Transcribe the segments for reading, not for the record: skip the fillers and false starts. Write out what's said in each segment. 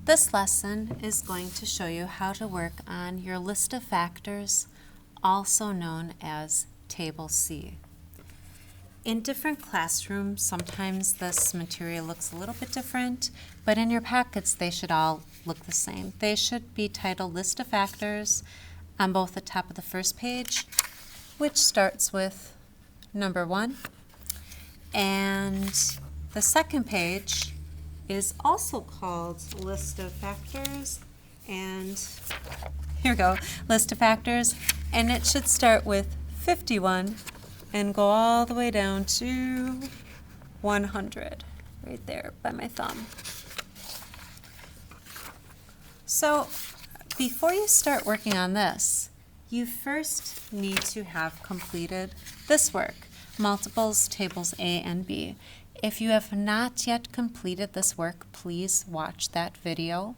This lesson is going to show you how to work on your list of factors, also known as Table C. In different classrooms, sometimes this material looks a little bit different, but in your packets they should all look the same. They should be titled List of Factors on both the top of the first page, which starts with number 1, and the second page is also called List of Factors, and here we go, List of Factors, and it should start with 51 and go all the way down to 100, right there by my thumb. So before you start working on this, you first need to have completed this work, multiples, tables A and B. If you have not yet completed this work, please watch that video.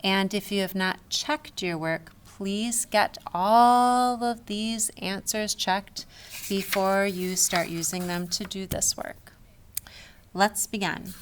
And if you have not checked your work, please get all of these answers checked before you start using them to do this work. Let's begin.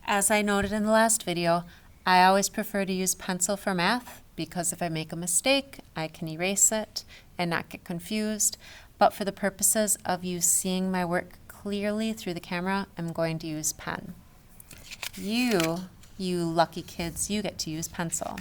As I noted in the last video, I always prefer to use pencil for math because if I make a mistake, I can erase it and not get confused. But for the purposes of you seeing my work clearly through the camera, I'm going to use pen. You lucky kids, you get to use pencil.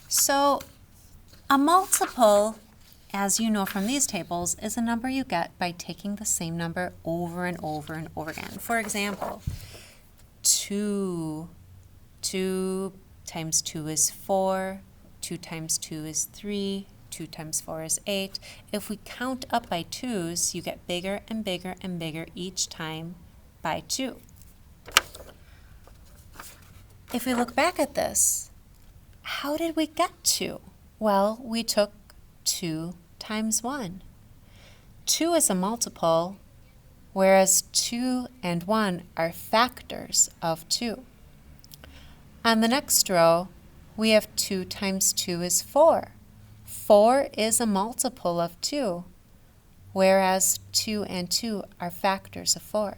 So a multiple, as you know from these tables, is a number you get by taking the same number over and over and over again. For example, 2 times 2 is 4, 2 times 2 is 3, 2 times 4 is 8. If we count up by 2's, you get bigger and bigger and bigger each time by 2. If we look back at this, how did we get 2? Well, we took 2 times 1. 2 is a multiple, whereas 2 and 1 are factors of 2. On the next row, we have 2 times 2 is 4. 4 is a multiple of 2, whereas 2 and 2 are factors of 4.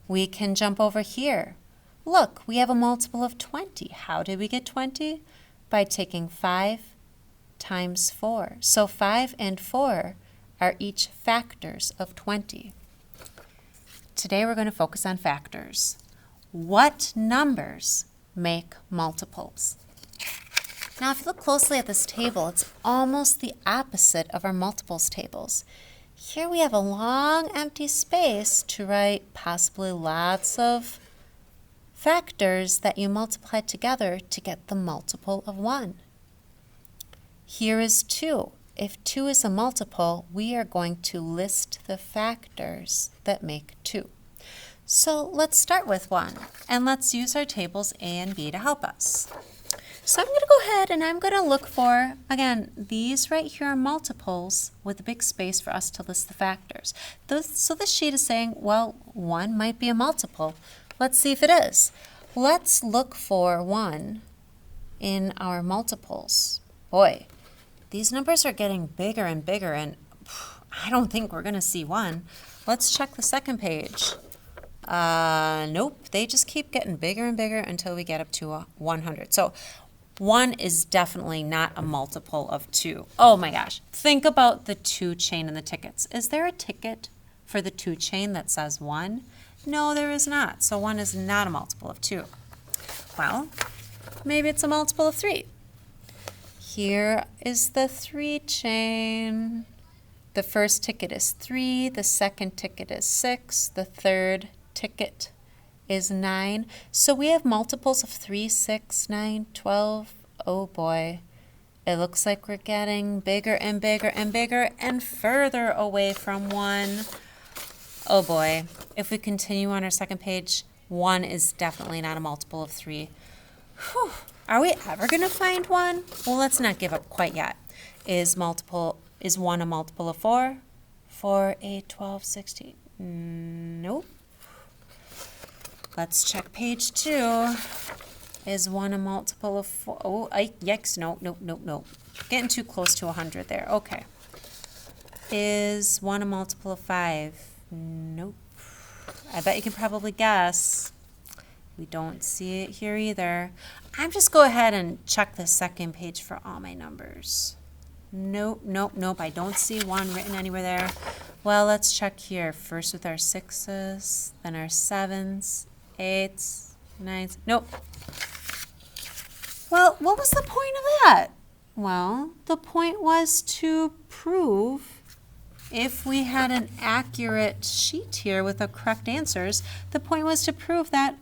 We can jump over here. Look, we have a multiple of 20. How did we get 20? By taking 5 times 4. So 5 and 4 are each factors of 20. Today we're going to focus on factors. What numbers make multiples? Now, if you look closely at this table, it's almost the opposite of our multiples tables. Here we have a long empty space to write possibly lots of factors that you multiply together to get the multiple of 1. Here is 2. If 2 is a multiple, we are going to list the factors that make 2. So let's start with 1, and let's use our tables A and B to help us. So I'm going to go ahead and I'm going to look for, again, these right here are multiples with a big space for us to list the factors. So this sheet is saying, well, 1 might be a multiple. Let's see if it is. Let's look for 1 in our multiples. Boy, these numbers are getting bigger and bigger, and I don't think we're going to see 1. Let's check the second page. Nope, they just keep getting bigger and bigger until we get up to 100. So 1 is definitely not a multiple of 2. Oh my gosh, think about the 2 chain in the tickets. Is there a ticket for the 2 chain that says 1? No, there is not. So 1 is not a multiple of 2. Well, maybe it's a multiple of 3. Here is the 3 chain. The first ticket is 3, the second ticket is 6, the third ticket is 9. So we have multiples of 3, 6, 9, 12. Oh boy, it looks like we're getting bigger and bigger and bigger and further away from 1. Oh boy, if we continue on our second page, 1 is definitely not a multiple of 3. Whew. Are we ever going to find 1? Well, let's not give up quite yet. Is 1 a multiple of 4? 4, 8, 12, 16. Nope. Let's check page 2. Is 1 a multiple of 4? Oh, yikes, no. Getting too close to 100 there. Okay. Is 1 a multiple of 5? Nope. I bet you can probably guess. We don't see it here either. I'm just go ahead and check the second page for all my numbers. Nope, nope, nope. I don't see 1 written anywhere there. Well, let's check here. First with our 6s, then our 7s, 8s, 9s. Nope. Well, what was the point of that? Well, the point was to prove if we had an accurate sheet here with the correct answers, the point was to prove that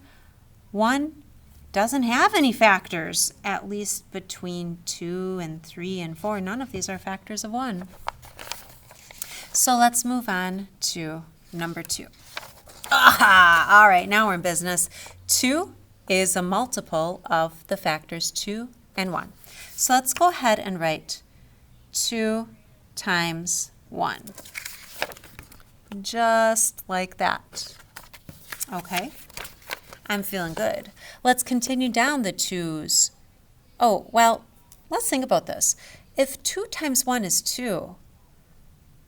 1 doesn't have any factors, at least between 2 and 3 and 4. None of these are factors of 1. So let's move on to number 2. Aha! All right, now we're in business. 2 is a multiple of the factors 2 and 1. So let's go ahead and write 2 times 1. Just like that. Okay, I'm feeling good. Let's continue down the 2's. Oh, well, let's think about this. If 2 times 1 is 2,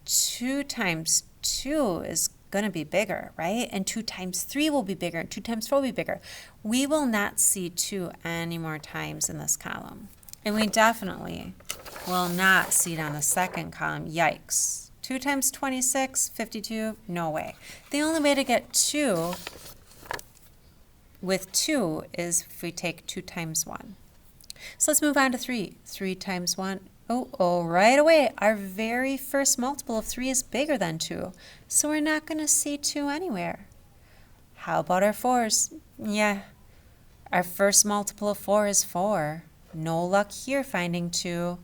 2 times 2 is going to be bigger, right? And 2 times 3 will be bigger, and 2 times 4 will be bigger. We will not see 2 any more times in this column. And we definitely will not see it on the second column. Yikes. 2 times 26, 52, no way. The only way to get 2 with 2 is if we take 2 times 1. So let's move on to 3. 3 times 1. Oh, right away. Our very first multiple of 3 is bigger than 2. So we're not going to see 2 anywhere. How about our 4's? Yeah, our first multiple of 4 is 4. No luck here finding 2.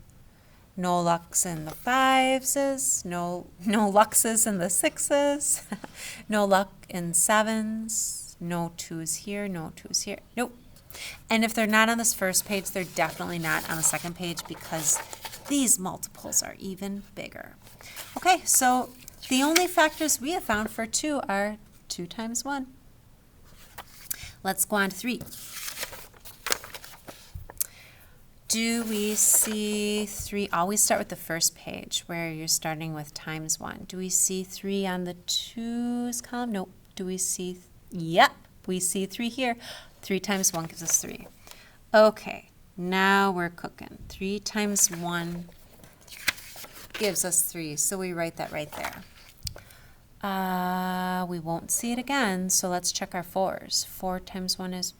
No lucks in the 5's, no luckses in the 6's, no luck in 7's, no 2's here, no 2's here, nope. And if they're not on this first page, they're definitely not on the second page because these multiples are even bigger. Okay, so the only factors we have found for 2 are 2 times 1. Let's go on to 3. Do we see 3? Always start with the first page where you're starting with times 1. Do we see 3 on the 2's column? Nope. Do we see? Yep, we see 3 here. 3 times 1 gives us 3. Okay, now we're cooking. 3 times 1 gives us 3, so we write that right there. We won't see it again, so let's check our 4's. 4 times 1 is,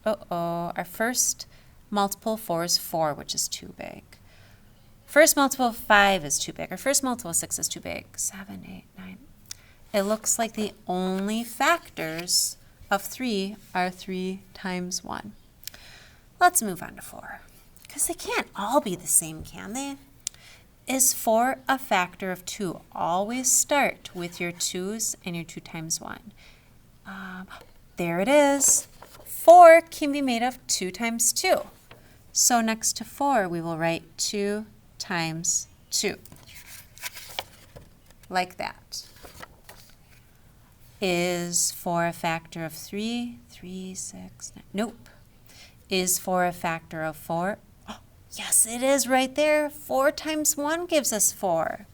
our first multiple of 4 is 4, which is too big. First multiple of 5 is too big. Our first multiple of 6 is too big. 7, 8, 9. It looks like the only factors of 3 are 3 times 1. Let's move on to 4, because they can't all be the same, can they? Is 4 a factor of 2? Always start with your 2's and your 2 times 1. There it is. 4 can be made of 2 times 2. So next to 4, we will write 2 times 2. Like that. Is 4 a factor of 3? 3, 6, 9. Nope. Is 4 a factor of 4? Oh, yes, it is right there. 4 times 1 gives us 4.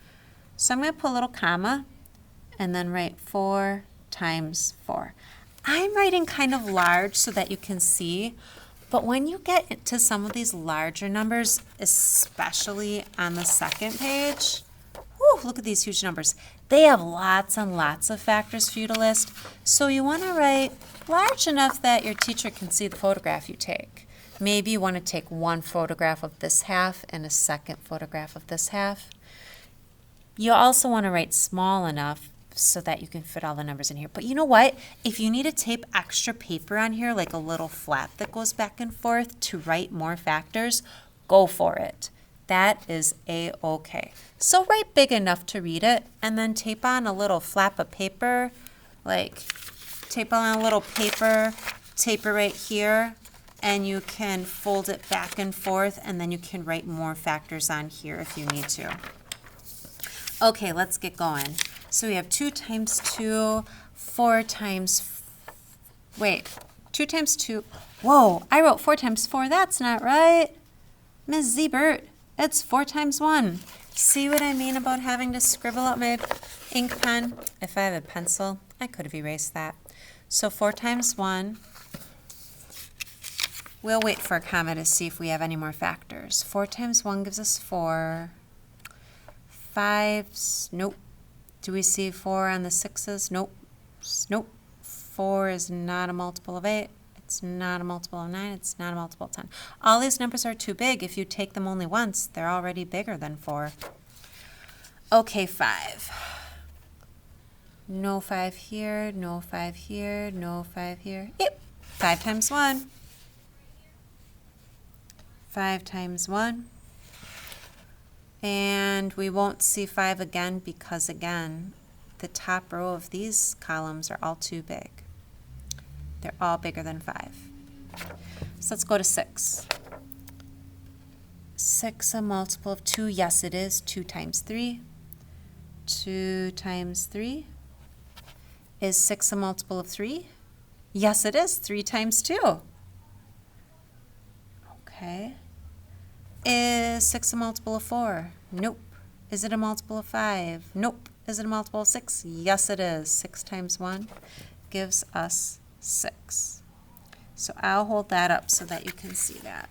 So I'm going to put a little comma and then write 4 times 4. I'm writing kind of large so that you can see, but when you get to some of these larger numbers, especially on the second page, whew, look at these huge numbers. They have lots and lots of factors for you to list, so you want to write large enough that your teacher can see the photograph you take. Maybe you want to take one photograph of this half and a second photograph of this half. You also want to write small enough so that you can fit all the numbers in here. But you know what? If you need to tape extra paper on here, like a little flap that goes back and forth to write more factors, go for it. That is A-okay. So write big enough to read it, and then tape on a little flap of paper, like tape on a little paper, tape it right here, and you can fold it back and forth, and then you can write more factors on here if you need to. Okay, let's get going. So we have 2 times 2, 4 times, wait, 2 times 2. Whoa, I wrote 4 times 4. That's not right. Ms. Zebert, it's 4 times 1. See what I mean about having to scribble out my ink pen? If I have a pencil, I could have erased that. So 4 times 1 We'll wait for a comma to see if we have any more factors. 4 times 1 gives us 4. 5's, nope. Do we see 4 on the 6's? Nope. Nope. 4 is not a multiple of 8. It's not a multiple of 9. It's not a multiple of 10. All these numbers are too big. If you take them only once, they're already bigger than 4. Okay, 5. No 5 here, no 5 here, no 5 here. Yep. 5 times 1. 5 times 1. And we won't see 5 again because, again, the top row of these columns are all too big. They're all bigger than 5. So let's go to 6. 6 a multiple of 2? Yes, it is. 2 times 3. 2 times 3. Is 6 a multiple of 3? Yes, it is. 3 times 2. Okay. Is 6 a multiple of 4? Nope. Is it a multiple of 5? Nope. Is it a multiple of 6? Yes, it is. 6 times 1 gives us 6. So I'll hold that up so that you can see that.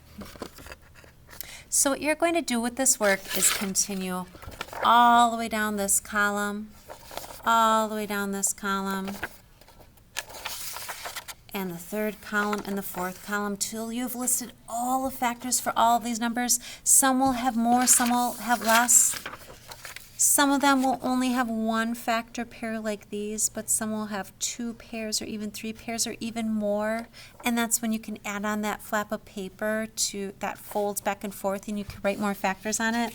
So what you're going to do with this work is continue all the way down this column, all the way down this column, and the third column and the fourth column till you've listed all the factors for all of these numbers. Some will have more, some will have less. Some of them will only have 1 factor pair like these, but some will have 2 pairs or even 3 pairs or even more. And that's when you can add on that flap of paper that folds back and forth, and you can write more factors on it.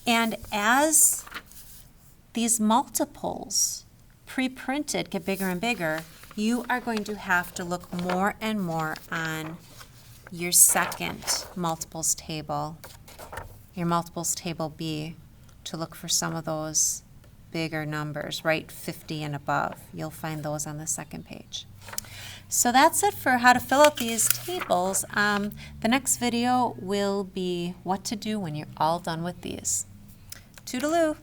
And as these multiples pre-printed get bigger and bigger, you are going to have to look more and more on your second multiples table, your multiples table B, to look for some of those bigger numbers, right? 50 and above. You'll find those on the second page. So that's it for how to fill out these tables. The next video will be what to do when you're all done with these. Toodaloo!